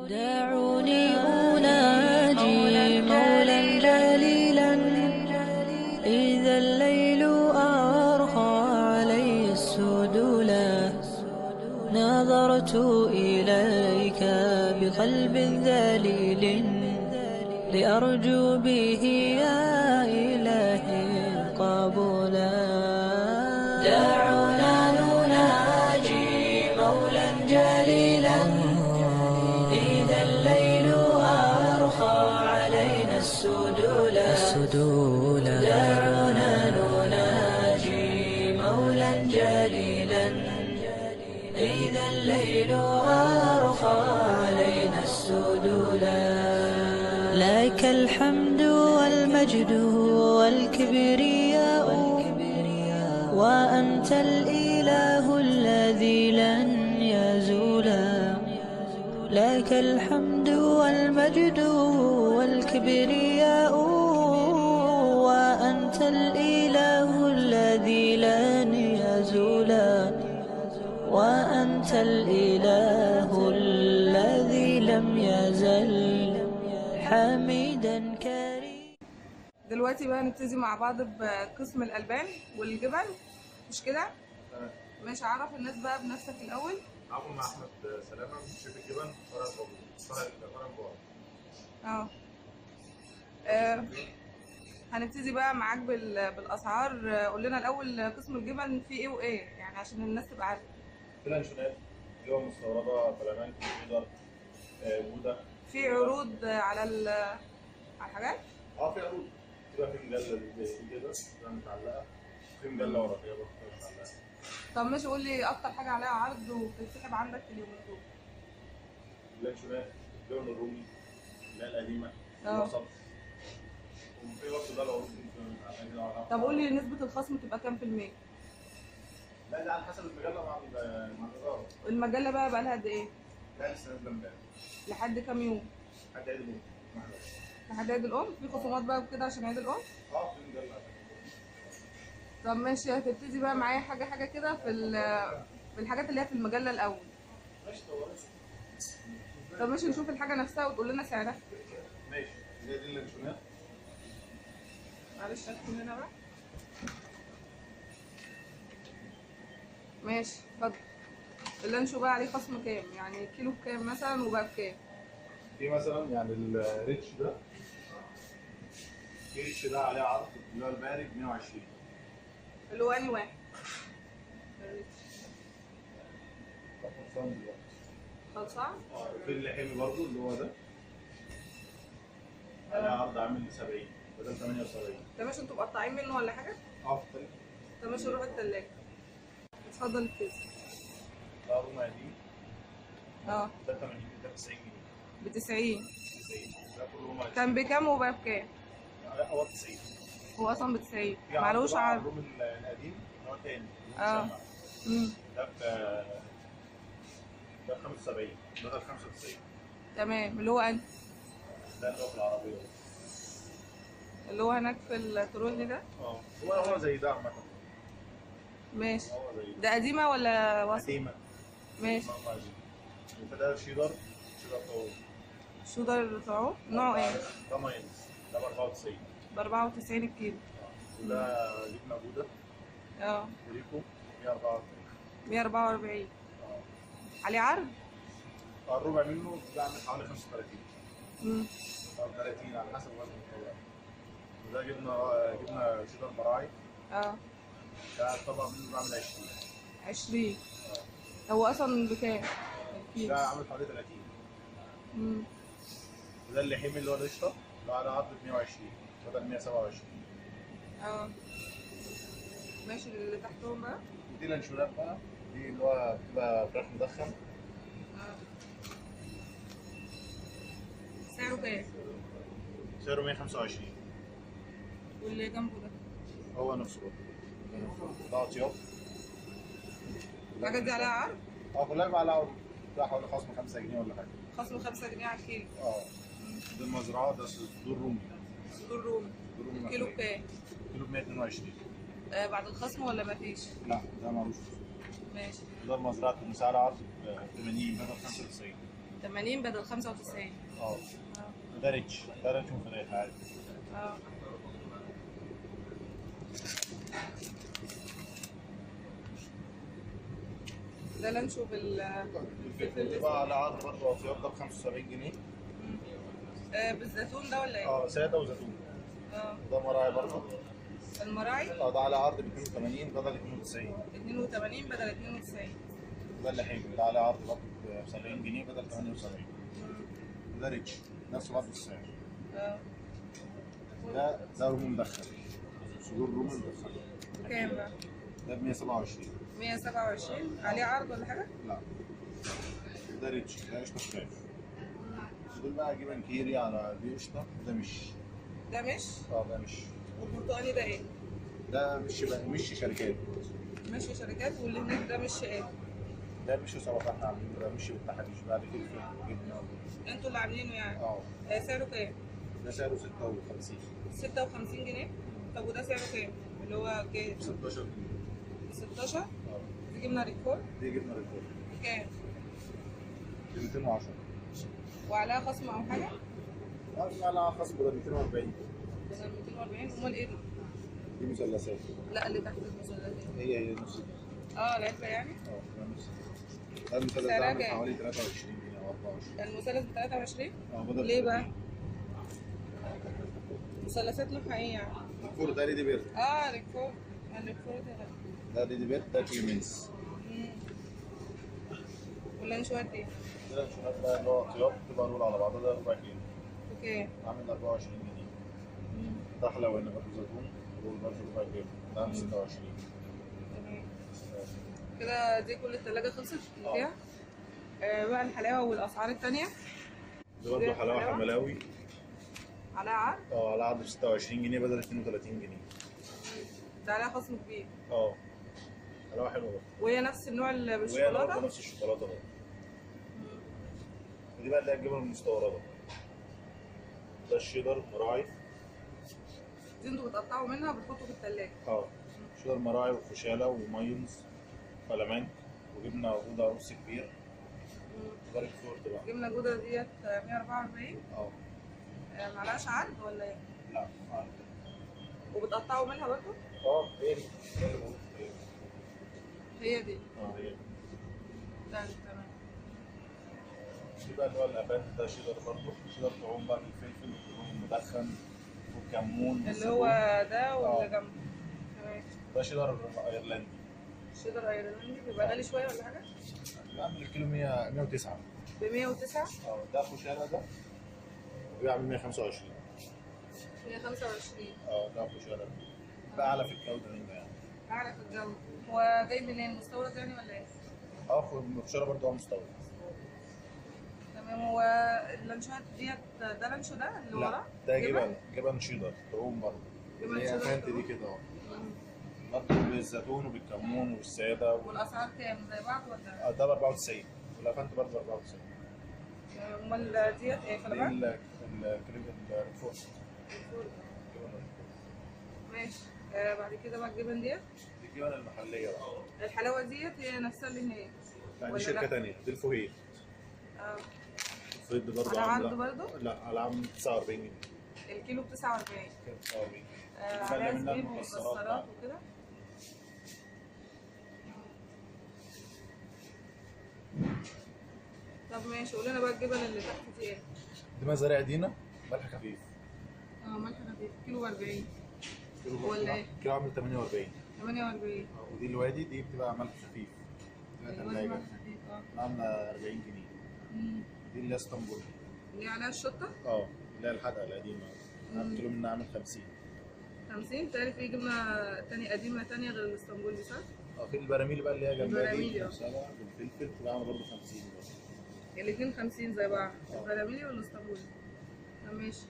دعوني أناجي مولا جليلا إذا الليل أرخى علي السدولا نظرت إليك بقلب ذليل لأرجو به يا إلهي القبولا. دعونا نناجي مولا جليلا إذا الليل أرخى علينا السدولا دعونا نناجي مولا جليلا إذا الليل أرخى علينا السدولا. لك الحمد والمجد والكبرياء وأنت الإله الذي لن يزولا. لك الحمد والمجد والكبرياء وأنت الإله الذي لن يزولا. وأنت الإله الذي لم يزل حميدا كريما. دلوقتي بقى نبتدي مع بعض بقسم الألبان والجبن، مش كده؟ ماشي، عرف الناس بقى بنفسك الأول. معاكم مع أحمد سلامة شيف الجبن فرع البواب. هنبتدي بقى معاك بالأسعار. قول لنا الأول قسم الجبن فيه إيه وإيه، يعني عشان الناس تبقى عارفة. في لانشونات، جبن مستوردة، فلامنك، بيضر، جودة. في عروض على الحاجات؟ في عروض، تبقى في مجلة كده متعلقة، في مجلة ورقية برضه متعلقة. طب ماشي، قول لي أكتر حاجة عليها عرض وبتتسحب عندك في اليومين دول. اللانشونات، الجبن الرومي، اللي هي القديمة، الوسط، وفي برضه ده العروض ممكن. طب قول لي نسبة الخصم تبقى كام في المية؟ لا، ده على حسب المجلة مع الإدارة. المجلة بقى لها قد إيه؟ لا، لسه نازلة امبارح. لحد كام يوم؟ لحد عيد الأم. لحد عيد الأم؟ في خصومات بقى وكده عشان عيد الأم؟ في مجلة. طب ماشي، هتبتدي بقى معايا حاجة كده في الحاجات اللي هي في المجلة الأول. ماشي. طب ماشي، نشوف الحاجة نفسها وتقول لنا سعرها. ماشي، دي اللانشونات. معلش ادخل هنا بقى. ماشي، اتفضل. اللانشو بقى عليه خصم كام؟ يعني كيلو بكام مثلا وبقى بكام؟ في مثلا يعني الريتش ده، عليه عرض اللي هو البارد 120. اللي هو أنهي واحد؟ خلصان دلوقتي. خلصان؟ في اللحمي برضو اللي هو ده، عليه عرض عامل 70 بدل 78. ده ماشي، انتوا مقطعين منه ولا حاجة؟ في التلاجة. طب ماشي، نروح التلاجة. اتفضل ابتدي. ده رومي قديم. ده 80، ده 90 جنيه. ب 90. 90. ده كله رومي قديم. كان بكام وبقى بكام؟ لا، هو 90. هو أصلا ب 90. في معلوش عرض. الرومي القديم اللي هو تاني. ده ب 75 بدل 95. تمام. اللي هو أنهي؟ ده اللي هو في العربية. اللي هو هناك في الترولي ده؟ هو زي ده عامة. ماشي. هو زي ده. ده قديمة ولا وسط؟ قديمة. ماشي. ده شيدر طاووق. شودر طاووق نوعه ايه؟ ده ماينز، ده ب 94. ب 94 الكيلو. وده جبنة جودة. ريكو 144. 144. عليه عرض؟ الربع منه بعمل حوالي 35. أو 30 على حسب وزن الطبق. وده جبنة شيدر مراعي. ده الطبق منه بعمل 20. 20. هو أصلا بكام؟ ده عامل حوالي 30. وده اللحيم اللي هو القشطة اللي على عرض 120 بدل 127. ماشي. اللي تحتهم بقى؟ ودي لانشونات بقى، دي اللي هو بتبقى فراخ مدخن. سعره كام؟ سعره 125. واللي جنبه ده؟ هو نفسه برضه. ده اطياب. الحاجات دي عليها عرض؟ كلها بقى عليها عرض. ده حوالي خصم 5 جنيه ولا حاجة. خصم 5 جنيه على الكيلو. ده المزرعة، ده صدور رومي. صدور رومي. الكيلو بكام؟ الكيلو ب 122. بعد الخصم ولا مفيش؟ لا، ده مالوش. ماشي. ده المزرعة المسعرة عرض ب 80 بدل 95. 80 بدل 95. اه ده ريتش، ده ريتش وفراخ عادي. اه ده لانشو الفلفل بقى على عرض برضه اطياب ده ب 75 جنيه. بالزيتون ده ولا ايه؟ اه ساده وزيتون. وده مراعي برضه. المراعي؟ ده على عرض ب 82 بدل 92. 82 بدل 92. ده اللي حلو، ده على عرض برضه ب 70 جنيه بدل 78. وده ريتش نفس برضه السعر. ده رومي مدخن، صدور رومي مدخن. بكام بقى؟ ده ب 127. 127 عليه عرض ولا حاجة؟ لا. ده ريتش، ده قشطة فراخ. دول بقى جبن كيري على دي قشطة، وده مش. ده مش؟ ده مش. والبرتقالي ده ايه؟ ده مش شركات. مش شركات، واللي هناك ده مش ايه؟ ده مش سلطة احنا عاملينه، ده مش بالتحريش بعد كده جبنة. انتوا اللي عاملينه يعني؟ سعره كام؟ ده سعره 56. 56 جنيه؟ طب وده سعره كام؟ اللي هو كام؟ 16 جنيه. 16؟ دي جبنة ريكفور؟ دي جبنة ريكفور. بكام؟ ب 210. وعليها خصم أو حاجة؟ عليها خصم بدل 240. بدل 240. أمال إيه دي؟ دي مثلثات. لا اللي تحت المثلثات هي نفس العلبة يعني؟ نفس. ده المثلث ده عامل حوالي 23 جنيه أو 24. المثلث ب 23؟ بدل. ليه بقى؟ مثلثات لونها إيه يعني؟ ريكفور ده ليدي بيرد. ريكفور. الريكفور ده ليدي بيرد، ده كليمنس. واللانشوات دي؟ ده اللانشوات بقى اللي هو طياب بتبقى رول على بعضها، ده 4 كيلو. اوكي. عامل 24 جنيه. ده حلواني برضه زيتون، رول برضه 4 كيلو، ده عامل 26. تمام. كده دي كل التلاجة خلصت فيها؟ بقى الحلاوة والأسعار التانية؟ دي برضه حلاوة حملاوي. عليها عرض؟ على عرض ب 26 جنيه بدل 32 جنيه. ده عليها خصم كبير. حلاوة حلوة برضه. وهي نفس النوع اللي بالشوكولاتة؟ وهي برضه نفس الشوكولاتة برضه. ودي بقى اللي هي الجبن المستوردة. ده الشيدر مراعي. دي انتوا بتقطعوا منها وبتحطوا في التلاجة؟ شيدر مراعي وفشالة ومايونز فلامنك وجبنة جودة روس كبير. ده ريكفور بقى. جبنة جودة ديت 144؟ معلهاش عرض ولا ايه؟ لا عرض. وبتقطعوا منها برضه؟ هي دي. هي دي؟ هي دي. تمام. دي بقى اللي هو الأبان، ده شيدر برضه، شيدر طعوم بقى بالفلفل والثوم المدخن والكمون اللي هو ده واللي جنبه. تمام. ده شيدر أيرلندي. شيدر أيرلندي بيبقى غالي شوية ولا حاجة؟ بيعمل الكيلو 109. ب 109؟ ده خشالة ده بيعمل 125. 125. ده خشالة ده أعلى في الجودة منه يعني. أعلى في الجودة. هو جاي منين؟ مستورد يعني ولا إيه؟ خشالة برضه مستورد. تمام. هو اللانشوهات ديت ده لانشو ده اللي وراه؟ ده جبن شيدر طعوم برضه. جبن هي شيدر فانت دي كده برضه بالزيتون وبالكمون وبالسادة والأسعار كام؟ زي بعض ولا؟ ده ب 94 والافانت برضه ب 94. أمال ديت إيه؟ فلامنك؟ دي الريكفور. ماشي. بعد كده بقى الجبن ديت؟ دي الجبن المحلية بقى. الحلاوة ديت هي نفسها اللي هي؟ لا دي شركة تانية، دي الفوهيد. الفوهيد برضه على عرض برضه؟ لا على عرض 49 جنيه. الكيلو ب 49. كده 49. عليها زبيب ومكسرات وكده. طب ماشي، قول لنا بقى الجبن اللي تحت دي ايه؟ دي مزارع دينا ملح خفيف. ملح خفيف، كيلو ب 40 ولا ايه؟ كيلو عامل 48. 48. ودي الوادي دي بتبقى ملح خفيف. بتبقى تلاجة. عاملة 40 جنيه. دي اللي هي اسطنبول. اللي عليها الشطة؟ اللي هي الحدقة القديمة. عملت له منها عامل 50. 50؟ تعرف في جبنة تانية قديمة تانية غير الاسطنبول دي صح؟ في البراميل بقى اللي هي جنبها دي البراميل بالفلفل بتبقى عاملة برضه 50 برضه. الاتنين 50 زي بعض، البراميلي والاسطنبولي. ماشي.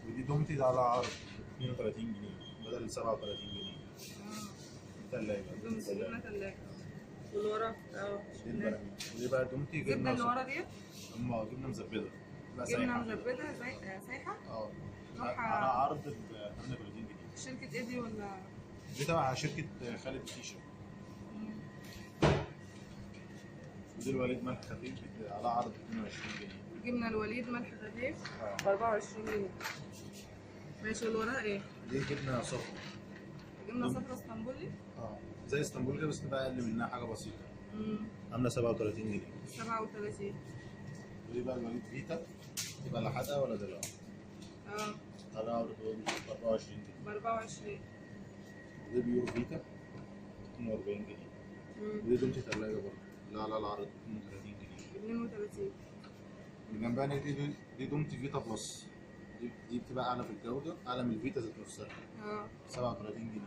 ودي دومتي على عرض 32 جنيه بدل 37 جنيه. تلاجة. جبنة تلاجة. واللي ورا دي البراميل. ودي بقى دومتي جبنة اللي ورا ديت؟ جبنة مزبدة. جبنة مزبدة سايحة؟ على عرض ب 38 جنيه. شركة ايه دي ولا؟ دي تبع شركة خالد التيشر. ودي الوالد ملح خفيف على عرض 22 جنيه. جبنه الوليد ملح خفيف ب 24 جنيه. ماشي، اللي وراها ايه؟ دي جبنه صفرا. جبنه صفرا اسطنبولي؟ زي اسطنبول كده بس تبقى اقل منها حاجه بسيطه. عامله 37 جنيه. 37. ودي بقى الوليد فيتا، تبقى لا حادقه ولا دلع. على عرض ب 24 جنيه. ب 24. ودي بيورو فيتا 42 جنيه. ودي دومتي ثلاجه برضه، لا على العرض 32 جنيه. 32. اللي جنبها دي دومتي فيتا بلس. دي بتبقى اعلى في الجوده، اعلى من الفيتا ذات نفسها. 37 جنيه.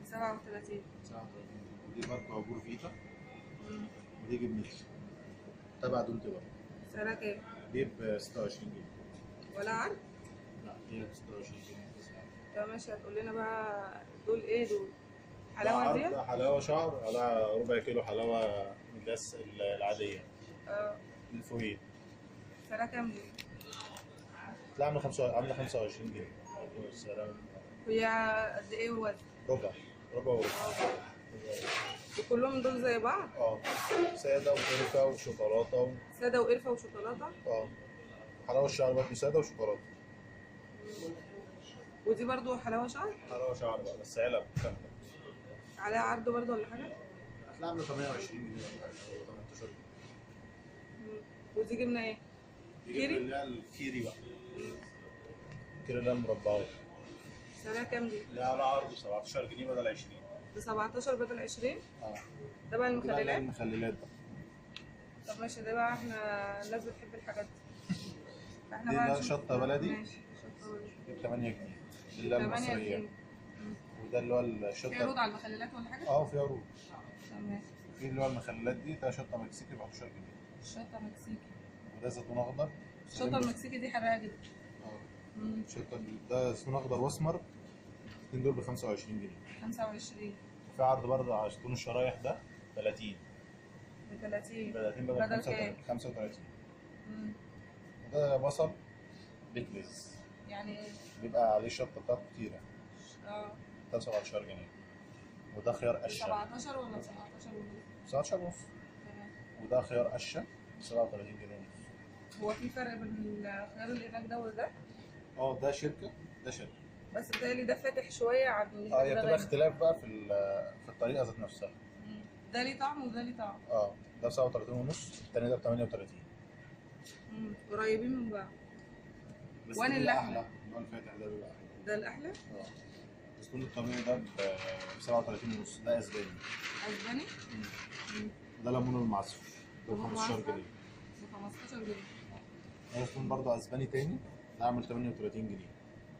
37. 37 جنيه. ودي برضه عبور فيتا. ودي جبنتي تبع دومتي برضه. سعرها كام؟ دي ب 26 جنيه. ولا عرض؟ لا دي ب 26 جنيه. طب ماشي، هتقول لنا بقى دول ايه دول؟ حلاوه دي؟ حلاوه شعر على ربع كيلو حلاوه من العاديه. الفويل. سعرها كام دي؟ لا عامله 25 جنيه. هي قد ايه الوزن؟ ربع وربع. وكلهم دول زي بعض؟ ساده وقرفه وشوكولاته ساده وقرفه وشوكولاته؟ حلاوه الشعر برضه ساده وشوكولاته. ودي برضو حلاوه شعر؟ حلاوه شعر بقى بس علب كامله. عليها عرض برضو ولا حاجه؟ هتلاقي عامله 28 جنيه ولا 18 جنيه. ودي جبنه ايه؟ كيري؟ اللي هي الكيري بقى. الكيري اللي هي المربعات. سعرها كام دي؟ لا على عرض 17 جنيه بدل 20. ب 17 بدل 20؟ ده بقى المخللات؟ المخللات بقى. طب ماشي، ده بقى احنا الناس بتحب الحاجات دي. فاحنا بقى شطه بلدي. ماشي، شطه بلدي. ب 8 جنيه. دي اللي هي المصريه. وده اللي هو الشطه. في عروض على المخللات ولا حاجه؟ في عروض. تمام. في اللي هو المخللات دي، ده شطه مكسيكي ب 11 جنيه. شطه مكسيكي. وده زيتون اخضر. الشطه المكسيكي دي حراقه جدا. شطه ده زيتون اخضر واسمر. الاثنين دول ب 25 جنيه. 25. في عرض برضه على زيتون الشرايح ده 30. ب 30. ب 30 بدل 35. وده بصل بيكلز. يعني ايه؟ بيبقى عليه الشطه بتاعته كتيره. ده 17 جنيه. وده خيار قشه. 17 ولا 17 ونص؟ 17 ونص. وده خيار قشه 37 جنيه ونص. هو في فرق بين الخيار اللي هناك ده وده؟ ده شركه ده شركه. بس بتهيألي ده فاتح شويه عن اللي هي بتبقى اختلاف بقى في الطريقه ذات نفسها. ده ليه طعم وده ليه طعم. ده 37 ونص، الثاني ده ب 38. قريبين من بعض. بس وين اللي احلى؟ اللي هو الفاتح ده بيبقى احلى. ده الاحلى؟ الزيتون الطبيعي ده ب 37 ونص، ده اسباني. اسباني؟ ده ليمون المعصفر ب 15 جنيه. ب 15 جنيه. ده زيتون برضه اسباني تاني، ده عامل 38 جنيه.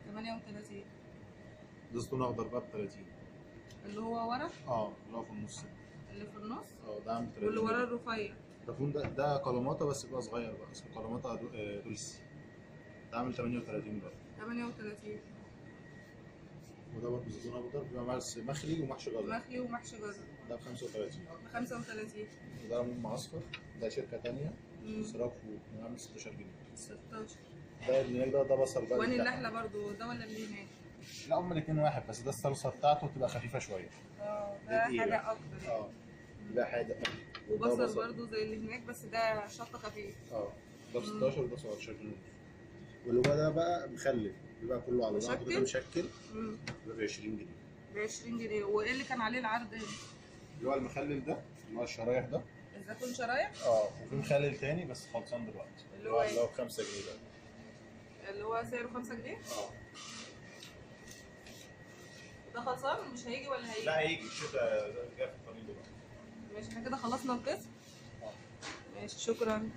38. ده زيتون اخضر بقى ب 30. اللي هو ورا؟ اللي هو في النص. اللي في النص؟ ده عامل 30. واللي ورا الرفيع. ده كلاماتا بس بيبقى صغير بقى، اسمه كلاماتا دولسي. ده عامل 38 برضه. 38. وده برضه زيتون اخضر بيبقى مخلي ومحشي جزر. مخلي ومحشي جزر. ده ب 35. ب 35. وده ليمون معصفر، ده شركه ثانيه. سراج فود، عامل 16 جنيه. 16. ده اللي هناك ده بصل بقى. وين اللي احلى برضه، ده ولا اللي هناك؟ لا هما الاثنين واحد، بس ده الصلصه بتاعته بتبقى خفيفه شويه. ده حاجه اكتر. ده حادق. وبصل برضه زي اللي هناك بس ده شطه خفيف. ده 16 وده 17 جنيه. واللي هو ده بقى مخلل، بيبقى كله على بعضه كده مشكل. ده ب 20 جنيه. ب 20 جنيه. وايه اللي كان عليه العرض هنا؟ اللي هو المخلل ده، اللي هو الشرايح ده. الزيتون شرايح؟ وفي مخلل تاني بس خلصان دلوقتي. اللي هو ب 5 جنيه ده. اللي هو سعره 5 جنيه؟ ده خلصان مش هيجي ولا هيجي؟ لا هيجي، الشتا جاي في الطريق دلوقتي. ماشي، احنا كده خلصنا القسم. ماشي، شكرا.